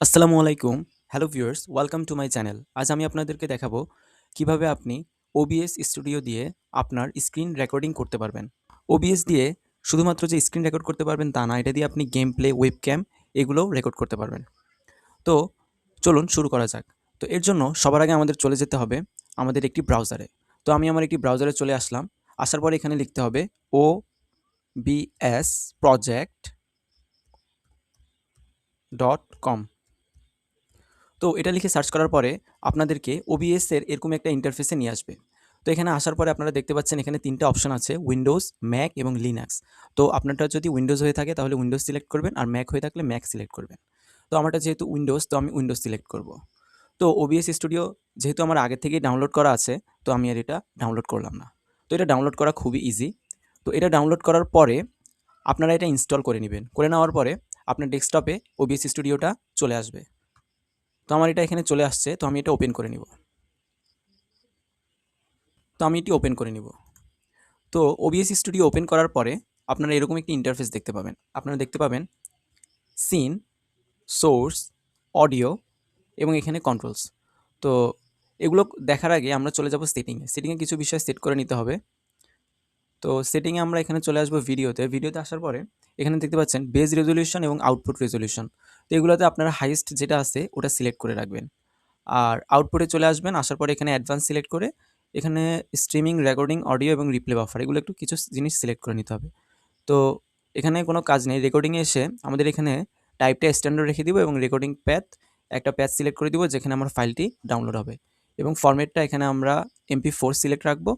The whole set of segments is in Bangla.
আসসালামু আলাইকুম। Hello viewers, welcome to my channel. আজ আমি আপনাদেরকে দেখাবো কিভাবে আপনি OBS স্টুডিও দিয়ে আপনার স্ক্রিন রেকর্ডিং করতে পারবেন। OBS দিয়ে শুধুমাত্র যে স্ক্রিন রেকর্ড করতে পারবেন তা না, এটা দিয়ে আপনি গেম প্লে, ওয়েবক্যাম এগুলোও রেকর্ড করতে পারবেন। তো চলুন শুরু করা যাক। তো এর জন্য সবার আগে আমাদের চলে যেতে হবে আমাদের একটি ব্রাউজারে। তো আমি আমার একটি ব্রাউজারে চলে আসলাম। আসার পরে এখানে লিখতে হবে obsproject.com। তো এটা লিখে সার্চ করার পরে আপনাদেরকে OBS এর এরকম একটা ইন্টারফেসে নিয়ে আসবে। তো এখানে আসার পরে আপনারা দেখতে পাচ্ছেন এখানে ৩ টা অপশন আছে, উইন্ডোজ, ম্যাক এবং লিনাক্স। তো আপনারটা যদি উইন্ডোজ হয়ে থাকে তাহলে উইন্ডোজ সিলেক্ট করবেন, আর ম্যাক হয়ে থাকলে ম্যাক সিলেক্ট করবেন। তো আমারটা যেহেতু উইন্ডোজ, তো আমি উইন্ডোজ সিলেক্ট করব। তো OBS স্টুডিও যেহেতু আমার আগে থেকেই ডাউনলোড করা আছে, তো আমি আর এটা ডাউনলোড করলাম না। তো এটা ডাউনলোড করা খুবই ইজি। তো এটা ডাউনলোড করার পরে আপনারা এটা ইনস্টল করে নেবেন। করে নেওয়ার পরে আপনার ডেস্কটপে OBS স্টুডিওটা চলে আসবে। তো আমার এটা এখানে চলে আসছে, তো আমি এটা ওপেন করে নিব। তো আমি এটি ওপেন করে নিব। তো OBS স্টুডিও ওপেন করার পরে আপনারা এরকম একটি ইন্টারফেস দেখতে পাবেন। আপনারা দেখতে পাবেন সিন, সোর্স, অডিও এবং এখানে কন্ট্রোলস। তো এগুলো দেখার আগে আমরা চলে যাব সেটিংয়ে। সেটিংয়ে কিছু বিষয় সেট করে নিতে হবে। তো সেটিংয়ে আমরা এখানে চলে আসবো ভিডিওতে। ভিডিওতে আসার পরে এখানে দেখতে পাচ্ছেন বেজ রেজলিউশন এবং আউটপুট রেজলিউশন। তো এগুলোতে আপনারা হাইয়েস্ট যেটা আছে ওটা সিলেক্ট করে রাখবেন। আর আউটপুটে চলে আসবেন। আসার পরে এখানে অ্যাডভান্স সিলেক্ট করে এখানে স্ট্রিমিং, রেকর্ডিং, অডিও এবং রিপ্লে বাফার এগুলো একটু কিছু জিনিস সিলেক্ট করে নিতে হবে। তো এখানে কোনো কাজ নেই। রেকর্ডিংয়ে এসে আমাদের এখানে টাইপটা স্ট্যান্ডার্ড রেখে দিব এবং রেকর্ডিং প্যাথ একটা প্যাথ সিলেক্ট করে দিব যেখানে আমার ফাইলটি ডাউনলোড হবে, এবং ফরম্যাটটা এখানে আমরা MP4 সিলেক্ট রাখবো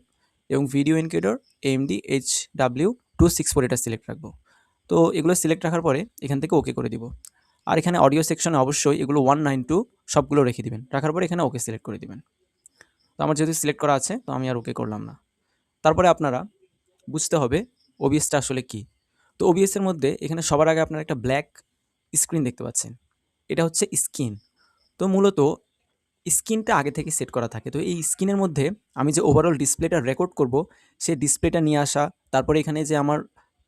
এবং ভিডিও এনকোডার AMD HW264 এটা সিলেক্ট রাখবো। তো এগুলো সিলেক্ট রাখার পরে এখান থেকে ওকে করে দিব। আর এখানে অডিও সেকশনে অবশ্যই এগুলো 192 সবগুলো রেখে দিবেন। রাখার পরে এখানে ওকে সিলেক্ট করে দিবেন। তো আমার যেহেতু সিলেক্ট করা আছে, তো আমি আর ওকে করলাম না। তারপরে আপনারা বুঝতে হবে OBSটা আসলে কী। তো OBS এর মধ্যে এখানে সবার আগে আপনারা একটা ব্ল্যাক স্ক্রিন দেখতে পাচ্ছেন। এটা হচ্ছে স্ক্রিন। তো মূলত স্ক্রিনটা আগে থেকে সেট করা থাকে। তো এই স্ক্রিনের মধ্যে আমি যে ওভারঅল ডিসপ্লেটা রেকর্ড করব, সেই ডিসপ্লেটা নিয়ে আসা, তারপরে এখানে যে আমার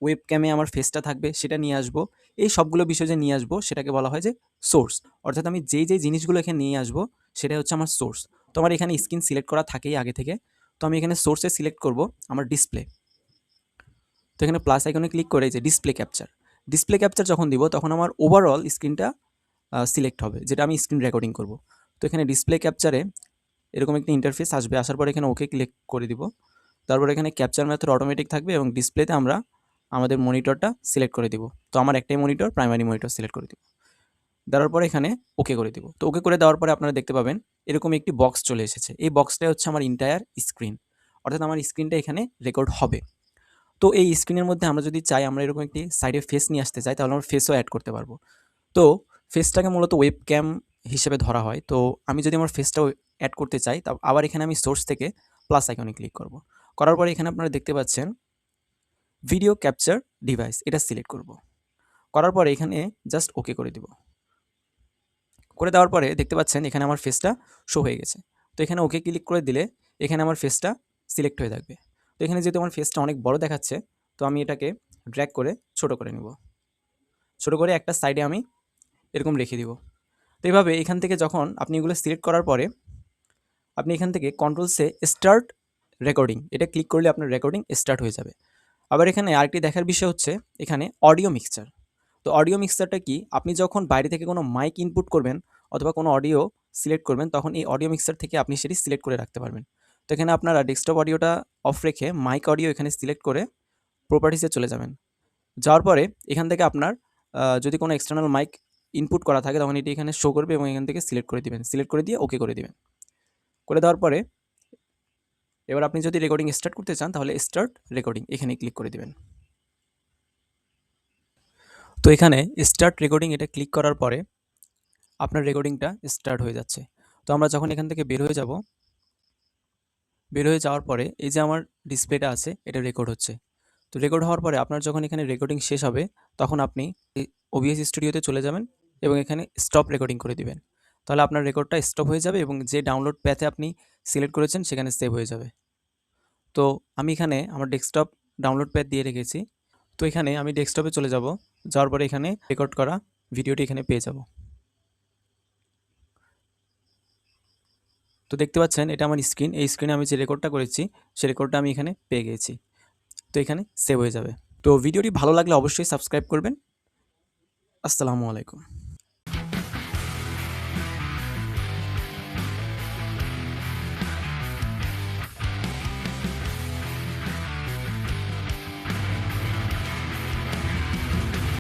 ওয়েবক্যামে আমার ফেসটা থাকবে সেটা নিয়ে আসবো। এই সবগুলো বিষয় যে নিয়ে আসবো সেটাকে বলা হয় যে সোর্স। অর্থাৎ আমি যেই জিনিসগুলো এখানে নিয়ে আসবো সেটাই হচ্ছে আমার সোর্স। তো আমার এখানে স্ক্রিন সিলেক্ট করা থাকেই আগে থেকে। তো আমি এখানে সোর্সে সিলেক্ট করব আমার ডিসপ্লে। তো এখানে প্লাস আইকনে ক্লিক করে যে ডিসপ্লে ক্যাপচার। ডিসপ্লে ক্যাপচার যখন দিব তখন আমার ওভারঅল স্ক্রিনটা সিলেক্ট হবে, যেটা আমি স্ক্রিন রেকর্ডিং করব। তো এখানে ডিসপ্লে ক্যাপচারে এরকম একটি ইন্টারফেস আসবে। আসার পর এখানে ওকে ক্লিক করে দিব। তারপর এখানে ক্যাপচার মেথড অটোমেটিক থাকবে এবং ডিসপ্লেতে আমরা আমাদের মনিটরটা সিলেক্ট করে দিব। তো আমার একটাই মনিটর, প্রাইমারি মনিটর সিলেক্ট করে দিব। দেওয়ার পরে এখানে ওকে করে দিব। তো ওকে করে দেওয়ার পরে আপনারা দেখতে পাবেন এরকম একটি বক্স চলে এসেছে। এই বক্সটাই হচ্ছে আমার ইন্টায়ার স্ক্রিন, অর্থাৎ আমার স্ক্রিনটা এখানে রেকর্ড হবে। তো এই স্ক্রিনের মধ্যে আমরা যদি চাই আমরা এরকম একটি সাইডে ফেস নিয়ে আসতে চাই, তাহলে আমরা ফেসও অ্যাড করতে পারবো। তো ফেসটাকে মূলত ওয়েবক্যাম হিসেবে ধরা হয়। তো আমি যদি আমার ফেসটাও অ্যাড করতে চাই, তা আবার এখানে আমি সোর্স থেকে প্লাস আইকনে ক্লিক করব। করার পরে এখানে আপনারা দেখতে পাচ্ছেন ভিডিও ক্যাপচার ডিভাইস, এটা সিলেক্ট করব। করার পরে এখানে জাস্ট ওকে করে দিব। করে দেওয়ার পরে দেখতে পাচ্ছেন এখানে আমার ফেসটা শো হয়ে গেছে। তো এখানে ওকে ক্লিক করে দিলে এখানে আমার ফেসটা সিলেক্ট হয়ে থাকবে। তো এখানে যেহেতু আমার ফেসটা অনেক বড় দেখাচ্ছে, তো আমি এটাকে ড্র্যাগ করে ছোট করে নেব। ছোট করে একটা সাইডে আমি এরকম রেখে দিব। তো এইভাবে এখান থেকে যখন আপনি এগুলো সিলেক্ট করার পরে আপনি এখান থেকে কন্ট্রোলসে স্টার্ট রেকর্ডিং এটা ক্লিক করলে আপনার রেকর্ডিং স্টার্ট হয়ে যাবে। আবার এখানে আরেকটি দেখার বিষয় হচ্ছে এখানে অডিও মিক্সচার। তো অডিও মিক্সচারটা কি, আপনি যখন বাইরে থেকে কোনো মাইক ইনপুট করবেন অথবা কোনো অডিও সিলেক্ট করবেন, তখন এই অডিও মিক্সচার থেকে আপনি সেটি সিলেক্ট করে রাখতে পারবেন। তো এখানে আপনারা ডেস্কটপ অডিওটা অফ রেখে মাইক অডিও এখানে সিলেক্ট করে প্রপার্টিসে চলে যাবেন। যাওয়ার পরে এখান থেকে আপনার যদি কোনো এক্সটার্নাল মাইক ইনপুট করা থাকে তখন এটি এখানে শো করবে এবং এখান থেকে সিলেক্ট করে দিবেন। সিলেক্ট করে দিয়ে ওকে করে দিবেন। করে দেওয়ার পরে এবার আপনি যদি রেকর্ডিং স্টার্ট করতে চান তাহলে স্টার্ট রেকর্ডিং এখানে ক্লিক করে দিবেন। তো এখানে স্টার্ট রেকর্ডিং এটা ক্লিক করার পরে আপনার রেকর্ডিংটা স্টার্ট হয়ে যাচ্ছে। তো আমরা যখন এখান থেকে বের হয়ে যাব, বের হয়ে যাওয়ার পরে এই যে আমার ডিসপ্লেটা আছে এটা রেকর্ড হচ্ছে। তো রেকর্ড হওয়ার পরে আপনার যখন এখানে রেকর্ডিং শেষ হবে তখন আপনি OBS স্টুডিওতে চলে যাবেন এবং এখানে স্টপ রেকর্ডিং করে দিবেন। তাহলে আপনার রেকর্ডটা স্টপ হয়ে যাবে এবং যে ডাউনলোড প্যাথে আপনি সিলেক্ট করেছেন সেখানে সেভ হয়ে যাবে। তো আমি এখানে আমার ডেস্কটপ ডাউনলোড প্যাথ দিয়ে রেখেছি। তো এখানে আমি ডেস্কটপে চলে যাব। যাওয়ার পরে এখানে রেকর্ড করা ভিডিওটি এখানে পেয়ে যাব। তো দেখতে পাচ্ছেন এটা আমার স্ক্রিন, এই স্ক্রিনে আমি যে রেকর্ডটা করেছি সেই রেকর্ডটা আমি এখানে পেয়ে গেছি। তো এখানে সেভ হয়ে যাবে। তো ভিডিওটি ভালো লাগলে অবশ্যই সাবস্ক্রাইব করবেন। আসসালামু আলাইকুম।